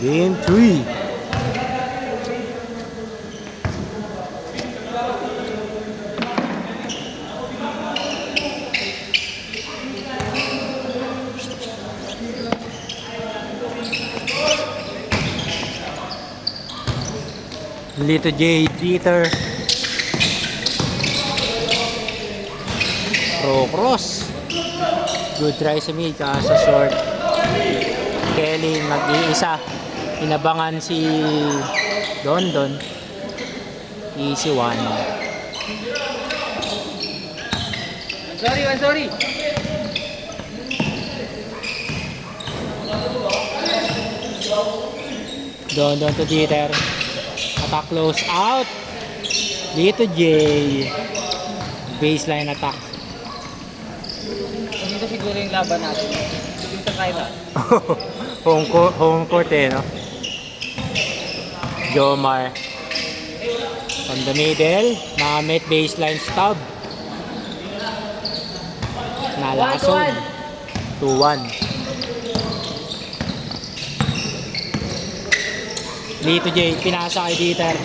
Game 3. Lito J, Peter. Pro cross. Good try sa mid, kaso short. Kelly mag-iisa. Inabangan si Don. Easy one. Sorry. Don to Dieter. Attack close out. Dito J. Baseline attack. Dito siguro yung laban natin. Dito tayo na. home court no? Jomar. From the middle. Mamet baseline stub. Nalason. 2-1. Lito J, pinasa kay Dieter.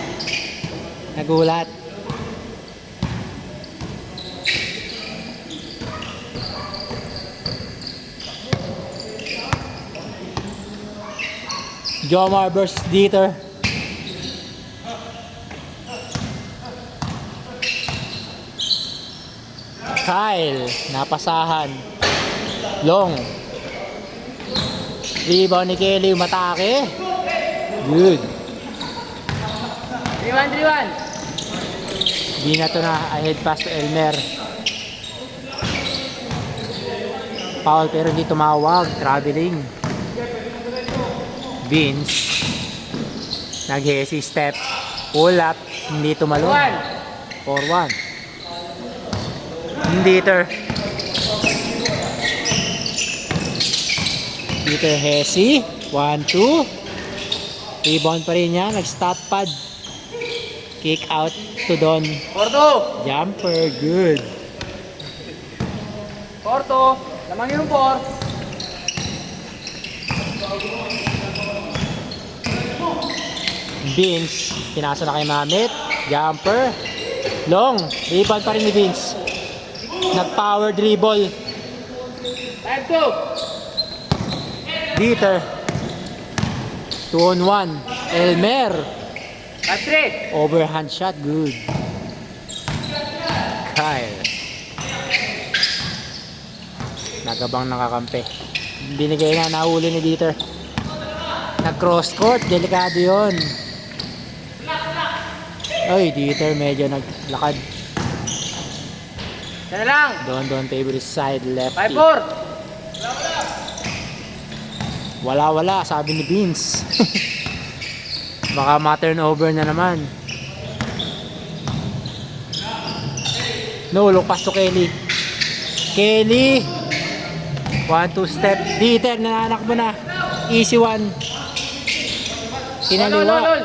Nagulat. Jomar versus Dieter. Kyle, napasahan. Long. Rebound ni Kelly, matake. Good. 3-1. Di na to na ahead pass to Elmer. Foul pero hindi tumawag. Traveling. Vince. Nag-hesi step. Pull up. Hindi tumalon. 4-1. Dieter. Dieter hesi. 1-2. Rebound pa rin niya. Nag-stat pad. Kick out to Don. Porto! Jumper. Good. Porto! Lamang yung port. Vince. Pinasa na kay Mamet. Jumper. Long. Rebound pa rin ni Vince. Nag-power dribble. Time to! Dieter. 2-on-1. Elmer. Patrick! Overhand shot. Good. Kyle. Nagabang nakakampi. Binigay na. Nahuli ni Dieter. Nag-cross court. Delikado yun. Ay, Dieter medyo naglakad. Sana lang! Don favorite side lefty. 5-4! Wala, sabi ni Vince. Baka ma-turnover na naman. No, look pass to Kelly. Kelly. 1-2 step. Dieter, nananakbo na. Easy one. Kinaliwa. Lol.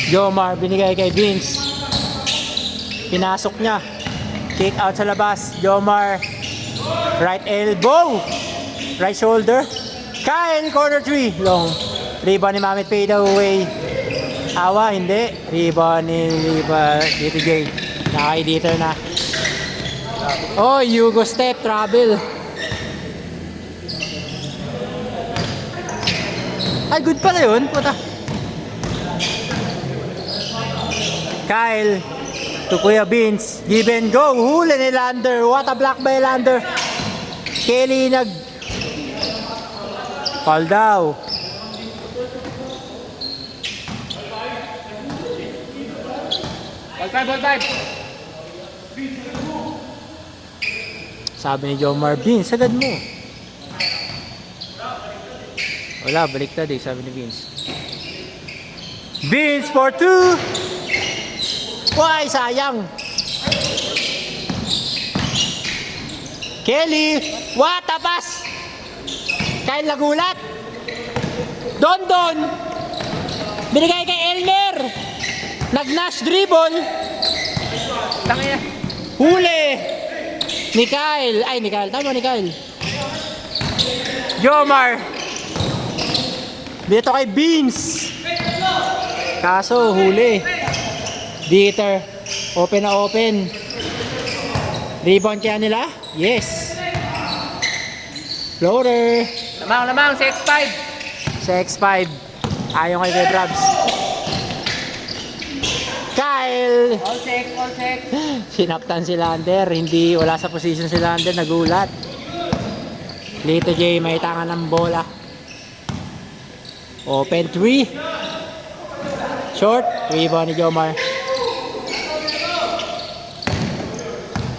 Jomar, binigay kay Vince. Pinasok niya. Kick out sa labas. Jomar. Right elbow. Right shoulder. Kyle, corner 3. Long. Rebound ni Mamet, fade away. Awa, hindi. Rebound ni Dito J. Nakay Dieter na. Oh, Hugo step, trouble. Ay, good pala yun. Puta. Kyle to Kuya Vince. Give and go. Huli ni Lander. What a block by Lander. Kelly nag fall daw. Ball time. Sabi ni Jomar, Vince, sagad mo. Wala, baliktad sabi ni Vince. Vince for 2. Why, sayang. Kelly. What? Tapas. Kyle nagulat. Don. Binigay kay Elmer. Nag-nash dribble. Tangina. Huli. Ni Kyle. Ay, ni Kyle. Tama ni Kyle. Jomar. Dito kay Beans. Kaso, huli. Dieter. Open na open. Rebound kaya nila? Yes. Floater. Lamang, sa X5. Sa X5. Ayaw kay Brabs. Kyle. All six. Sinaptan si Lander. Hindi, wala sa position si Lander. Nagulat. Lito J, may tangan ng bola. Open 3. Short. Rebound ni Jomar.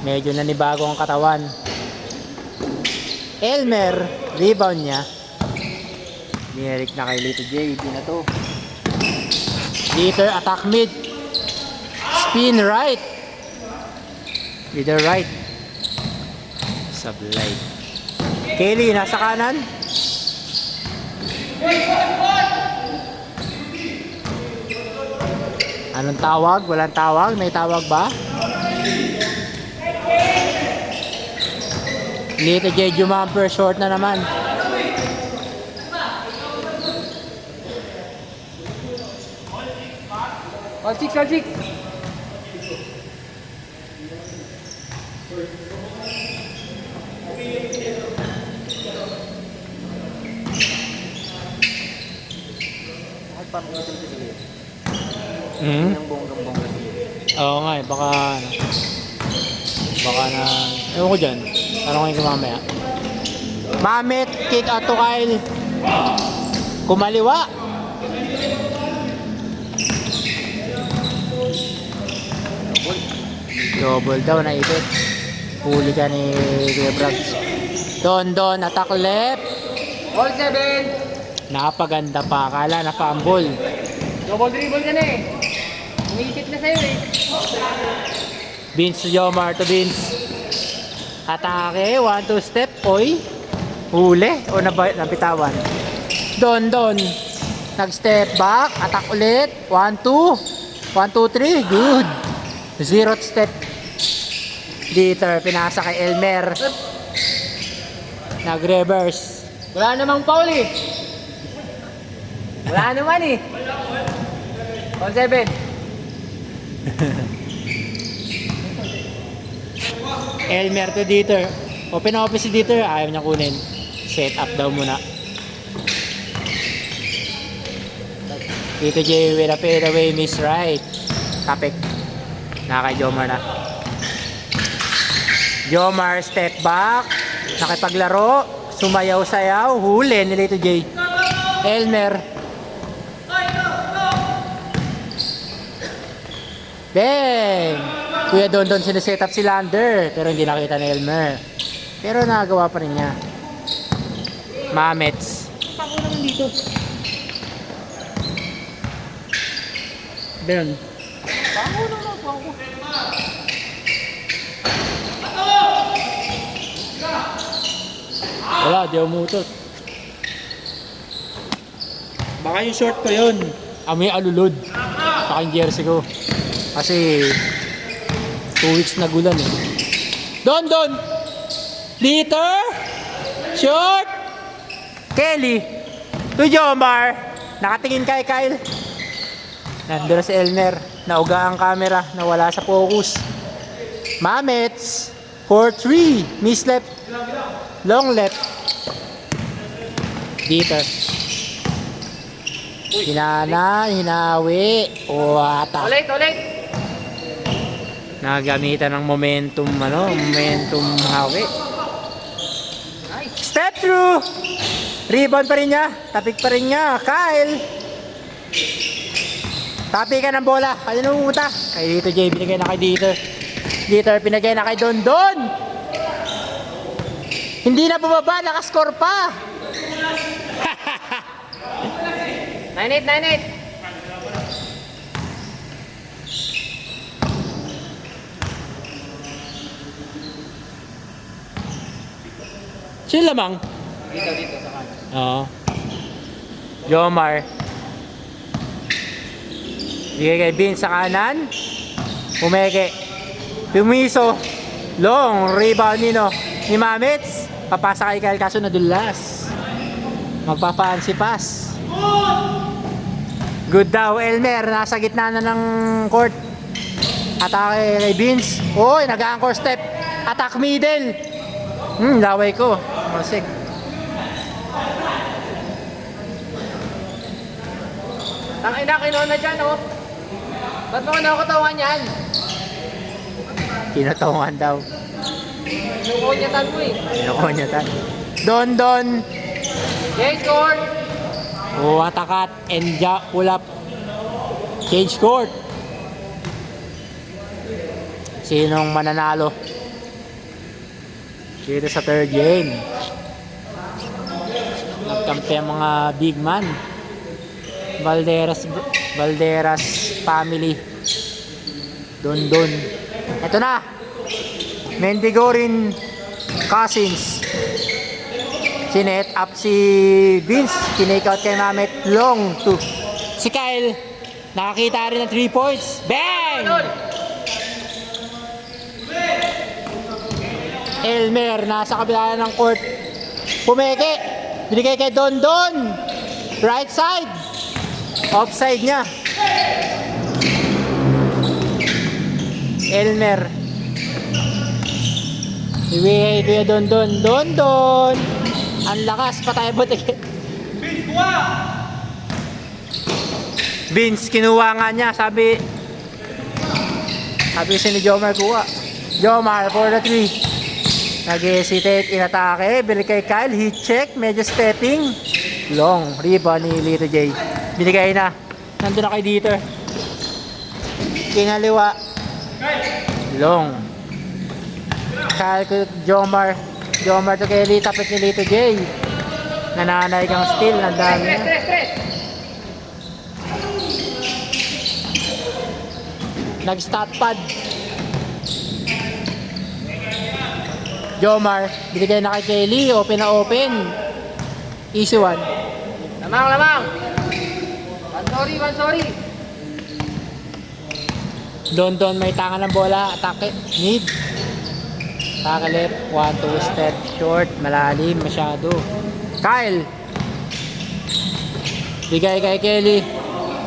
Medyo nanibago ang katawan. Elmer. Rebound niya. Binirik na kay Lito J. Hindi na to. Dieter attack mid. Spin right. Leader right. Sublight. Kelly nasa kanan. Anong tawag? Walang tawag? May tawag ba? Lito J. Jumamper. Short na naman. All six. Hmm? Ang bonggang-bongga. Oo nga eh. Baka na... Ewan ko dyan. Tanongin ko mamaya. Mamit. Kick out to Kyle. Kumaliwa. Double daw na ipit. Huli ka ni Kuya Brabs. Don, attack left. All 7. Napaganda pa. Akala na pa-ambol. Double dribble ka na eh. Umiikit na sa'yo eh. Vince to Jomar to Vince. Atake. 1-2 step. Oy. Huli. O nabitawan. Don. Nag-step back. Attack ulit. 1-2. 1-2-3. Good. 0 step. Dieter, pinasa kay Elmer. Nag-reverse. Wala namang foul eh. Wala naman eh. All 7. Elmer to Dieter. Open na open si Dieter. Ayaw niya kunin. Set up daw muna. Dito J with a fade away miss right. Kapik. Naka Jomar na. Jomar step back. Nakipaglaro. Sumayaw-sayaw. Huli ni Lito J. Elmer. Bang! Kuya Don sineset up si Lander. Pero hindi nakita ni Elmer. Pero nagawa pa rin niya. Mamets. Pako naman dito. Ben. Pako naman, pako. Wala, di umutot. Baka yung short ko yun. May alulod. Baka yung jersey ko. Kasi 2 weeks na gulan eh. Don! Dieter! Short! Kelly! To Jomar! Nakatingin kay Kyle. Nandun si Elmer. Nauga ang camera. Nawala sa focus. Mamets! 4-3. Miss left. Long left. Dieter. Hinawi. Atak. Ulit. Nagamitan ng momentum, momentum hawi. Nice. Step through. Rebound pa rin niya. Tapik pa rin niya. Kyle. Tapi ka ng bola. Kaya numuta. Kay Dito J, binigay na kay Dieter. Dieter, pinagay na kay Don. Hindi na bumaba. Nakascore pa. 9-8. Sino lamang? Dito, sa kanan. Oo. Jomar. Bigay kay Vince sa kanan. Pumeke. Pumiso. Long. Rebound ni Mamits. Papasa kay Kyle kaso nadulas. Magpa-fancy pass. Good daw. Elmer. Nasa gitna na ng court. Atake kay Vince. Uy, nag-anchor step. Attack middle. Laway ko. Masik. Tangina, kinuha na dyan, oh. Ba't mo kinukutawan yan? Kinatawan daw. Kinukunyatan mo eh. Kinukonyatan. Don. Yes, score! Atakat and pull up. Change court. Sinong mananalo? Dito sa third game. Nagkampi ang mga big man. Valderas family. Don. Ito na. Mendigorin Cousins. Sinet up si Vince. Kinake out kay Mamet. Long to si Kyle. Nakakita rin ng 3 points. Bang! Elmer nasa kabila ng court. Pumeke. Binigay kay Don. Right side. Offside niya. Elmer. Ibigay kay Don. Ang lakas, patay butik. Vince, kinuha nga niya. Sabi si ni Jomar kuha. Jomar for the 3. Nag-hesitate, inatake. Bili kay Kyle, heat check. Medyo stepping. Long, rebound ni Lito J. Binigay na. Nandun na kay Dieter. Kinaliwa. Long. Kyle to Jomar. Jomar to kay Lito. Tapit ni Lito J. Nananay kang steal. Nandami na. Nag-stat pad. Jomar. Binigay na kay Kelly. Open na open. Easy one. Lamang! One sorry. Don may tangan ng bola. Atake. Need. Atake left. 1-2 step. Short. Malalim. Masyado. Kyle. Bigay kay Kelly.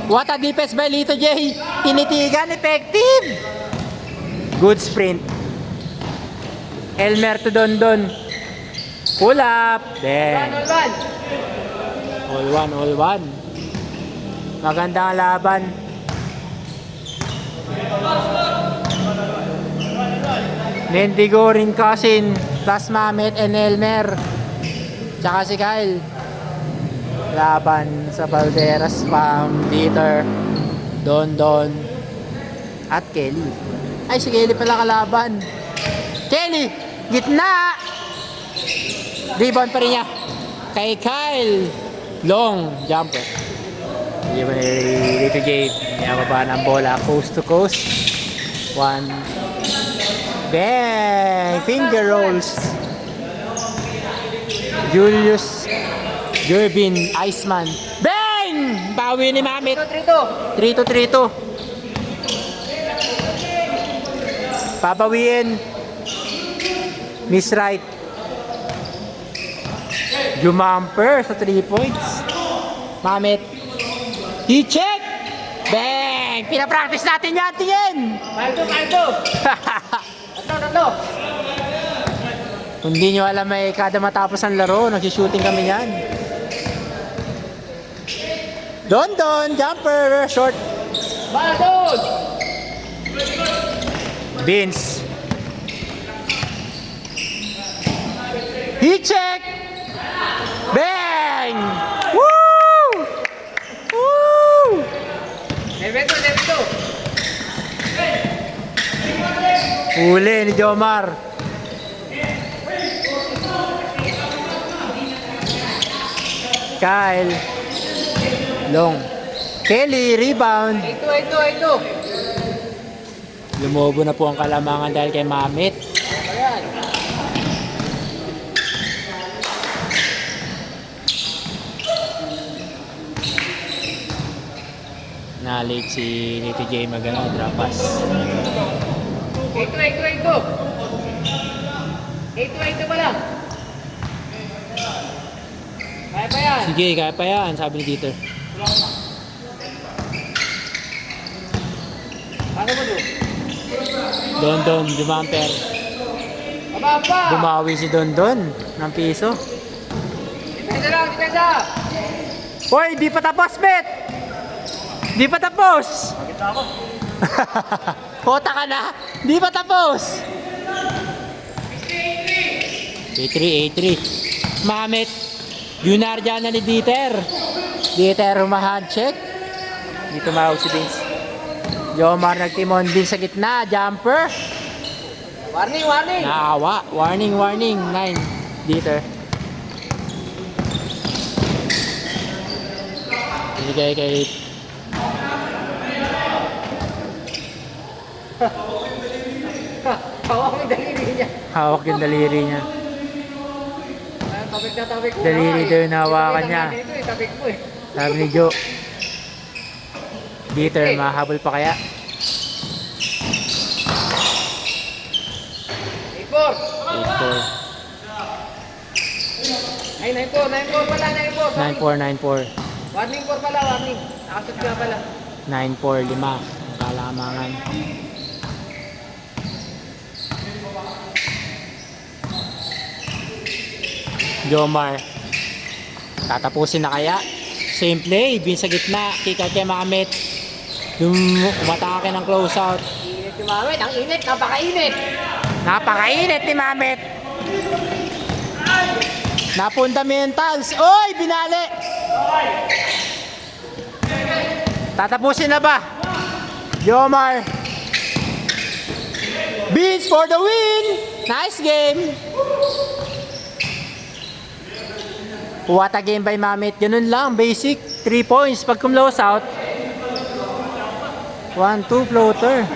What a defense by Lito J. Tinitigan. Effective. Good sprint. Elmer to Don. Pull up. Then. All one. Maganda ang laban. Mendigorin Cousin plus Mamet and Elmer. Tsaka si Kyle. Laban sa Valderas Farm, Dieter, Don at Kelly. Ay, si Kelly pala kalaban. Kelly, gitna. Rebound pa rin niya. Kay Kyle. Long jumper. Hindi mo dito Jade. Niyababa ng bola. Coast to coast. One. Bang! Finger rolls. Julius Gervin Iceman. Bang! Bawi ni Mamit. 3-2. Pabawiin. Miss Right. Jumamper sa 3 points. Mamit. I-check! Bang! Pinapractice natin yan. Tingin! Kaldo! Tatlo! Kung di nyo alam, may kada matapos ang laro, nag-shooting kami yan. Don! Jumper! Short! Doon! Vince. I-check! Bang! Woo! Neveto! Huli ni Jomar. Kyle. Long. Kelly, rebound. 8-2. Lumobo na po ang kalamangan dahil kay Mamit. Ayan. late si Nito J magano drop pass. 8-2 pa lang. Kaya pa yan. Sige, kaya pa yan, sabi ni Dieter. Ano mo doon? Don, jumamper. Mababa! Bumawi si Don ng piso. Depensa lang, depensa! Hoy, di pa tapos, Bet! Di pa tapos! Pakita ako. Kota ka na! Di pa tapos! A3. Mamet. Junar dyan na ni Dieter. Dieter humahand check. Dito mahaw si Vince. Jomar nagtimon din sa gitna. Jumper. Warning, warning! Naawa. Warning. 9. Dieter. Binigay kay Hawak yung daliri niya. hawak yung daliri niya. Ayun, tabik mo. Daliri daw yung hawakan niya. Ito eh, tabik mo eh. Sabi ni Joe. Dieter, mahabol pa kaya? 8-4. 8-4. Ay, 9-4 pala, 9-4. 9-4. Warning 4 pala, warning. Nakasot ka pala. 9-4, 5. Kalamangan. Jomar. Tatapusin na kaya? Same play. Bin sa gitna. Kika kay Mamet. Yung umatake ng close out. Init yung mamit, ang init, napakainit. Napakainit ni Mamet. Na fundamentals. Oy, binali. Tatapusin na ba? Jomar. Beans for the win. Nice game. What a game by Mamet. Ganun lang, basic. 3 points pag close out. 1-2 floater.